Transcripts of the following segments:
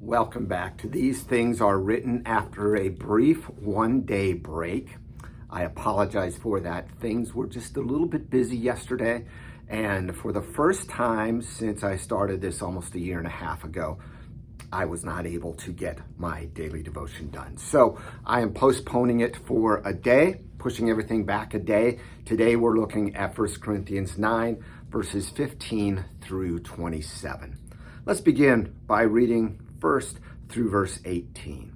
Welcome back to These Things Are Written after a brief one-day break. I apologize for that. Things were just a little bit busy yesterday, and for the first time since I started this almost a year and a half ago, I was not able to get my daily devotion done. So I am postponing it for a day, pushing everything back a day. Today we're looking at 1 Corinthians 9, verses 15 through 27. Let's begin by reading first through verse 18.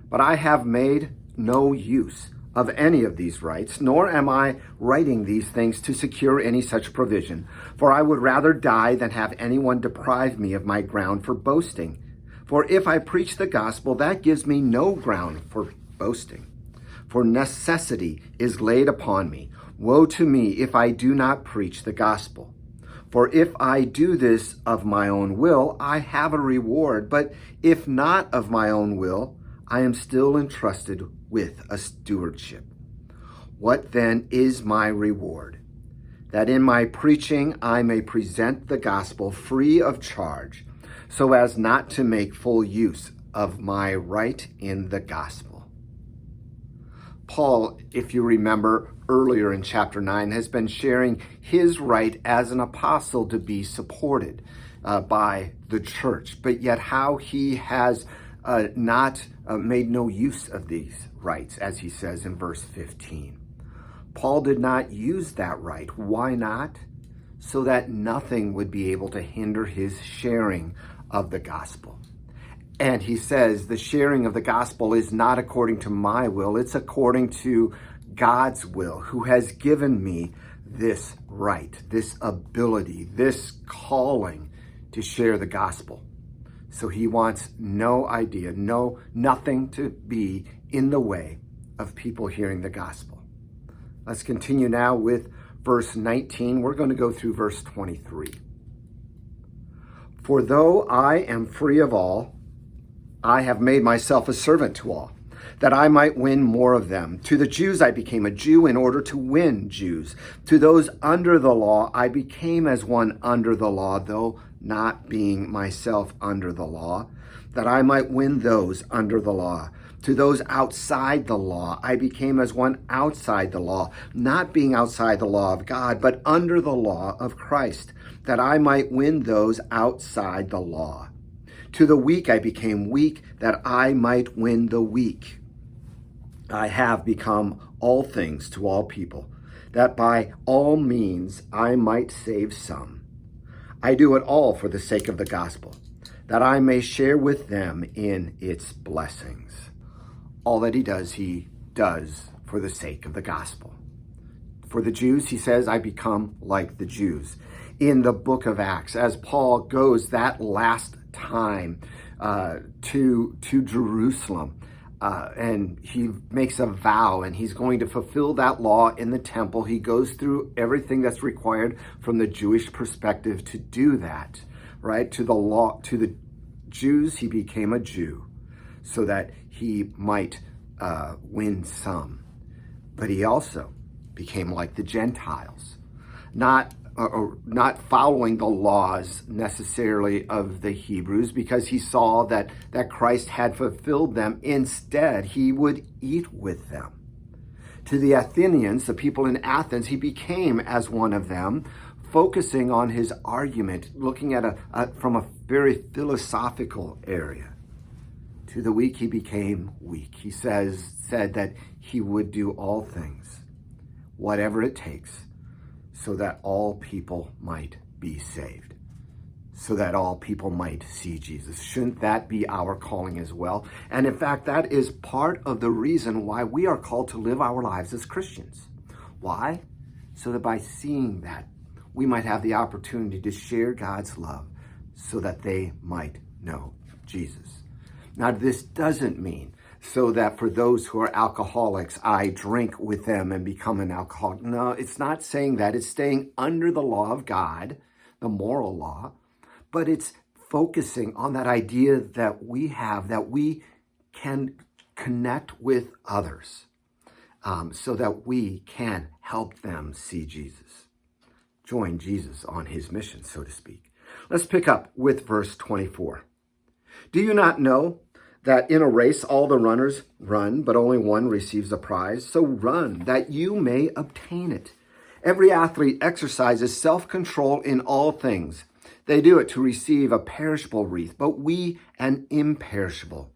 But I have made no use of any of these rights, nor am I writing these things to secure any such provision, for I would rather die than have anyone deprive me of my ground for boasting. For if I preach the gospel, that gives me no ground for boasting. For necessity is laid upon me. Woe to me if I do not preach the gospel. For if I do this of my own will, I have a reward. But if not of my own will, I am still entrusted with a stewardship. What then is my reward? That in my preaching I may present the gospel free of charge, so as not to make full use of my right in the gospel. Paul, if you remember earlier in chapter 9, has been sharing his right as an apostle to be supported by the church, but yet how he has not made no use of these rights, as he says in verse 15. Paul did not use that right. Why not? So that nothing would be able to hinder his sharing of the gospel. And he says the sharing of the gospel is not according to my will, it's according to God's will, who has given me this right, this ability, this calling to share the gospel. So he wants nothing to be in the way of people hearing the gospel. Let's continue now with verse 19. We're going to go through verse 23. For though I am free of all, I have made myself a servant to all, that I might win more of them. To the Jews I became a Jew in order to win Jews. To those under the law I became as one under the law, though not being myself under the law, that I might win those under the law. To those outside the law I became as one outside the law, not being outside the law of God, but under the law of Christ, that I might win those outside the law. To the weak I became weak, that I might win the weak. I have become all things to all people, that by all means I might save some. I do it all for the sake of the gospel, that I may share with them in its blessings. All that he does for the sake of the gospel. For the Jews, he says, I become like the Jews. In the book of Acts, as Paul goes that last time to Jerusalem, and he makes a vow, and he's going to fulfill that law in the temple. He goes through everything that's required from the Jewish perspective to do that, right? To the Jews, he became a Jew so that he might win some. But he also became like the Gentiles, not following the laws necessarily of the Hebrews, because he saw that Christ had fulfilled them. Instead, he would eat with them. To the Athenians, the people in Athens, he became as one of them, focusing on his argument, looking at from a very philosophical area. To the weak, he became weak. He said that he would do all things, whatever it takes, so that all people might be saved, so that all people might see Jesus. Shouldn't that be our calling as well? And in fact, that is part of the reason why we are called to live our lives as Christians. Why? So that by seeing that, we might have the opportunity to share God's love so that they might know Jesus. Now, this doesn't mean so that for those who are alcoholics, I drink with them and become an alcoholic. No, it's not saying that. It's staying under the law of God, the moral law, but it's focusing on that idea that we have, that we can connect with others so that we can help them see Jesus, join Jesus on his mission, so to speak. Let's pick up with verse 24. Do you not know that in a race all the runners run, but only one receives a prize? So run, that you may obtain it. Every athlete exercises self-control in all things. They do it to receive a perishable wreath, but we an imperishable.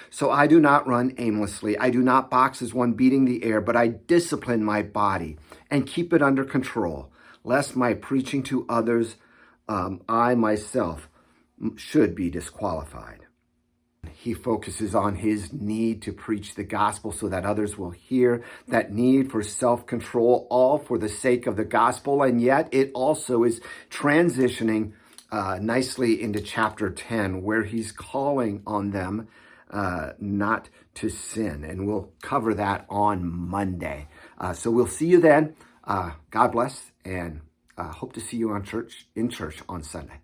So I do not run aimlessly. I do not box as one beating the air, but I discipline my body and keep it under control, lest my preaching to others, I myself should be disqualified. He focuses on his need to preach the gospel so that others will hear, that need for self-control, all for the sake of the gospel. And yet it also is transitioning nicely into chapter 10, where he's calling on them not to sin. And we'll cover that on Monday. So we'll see you then. God bless, and hope to see you in church on Sunday.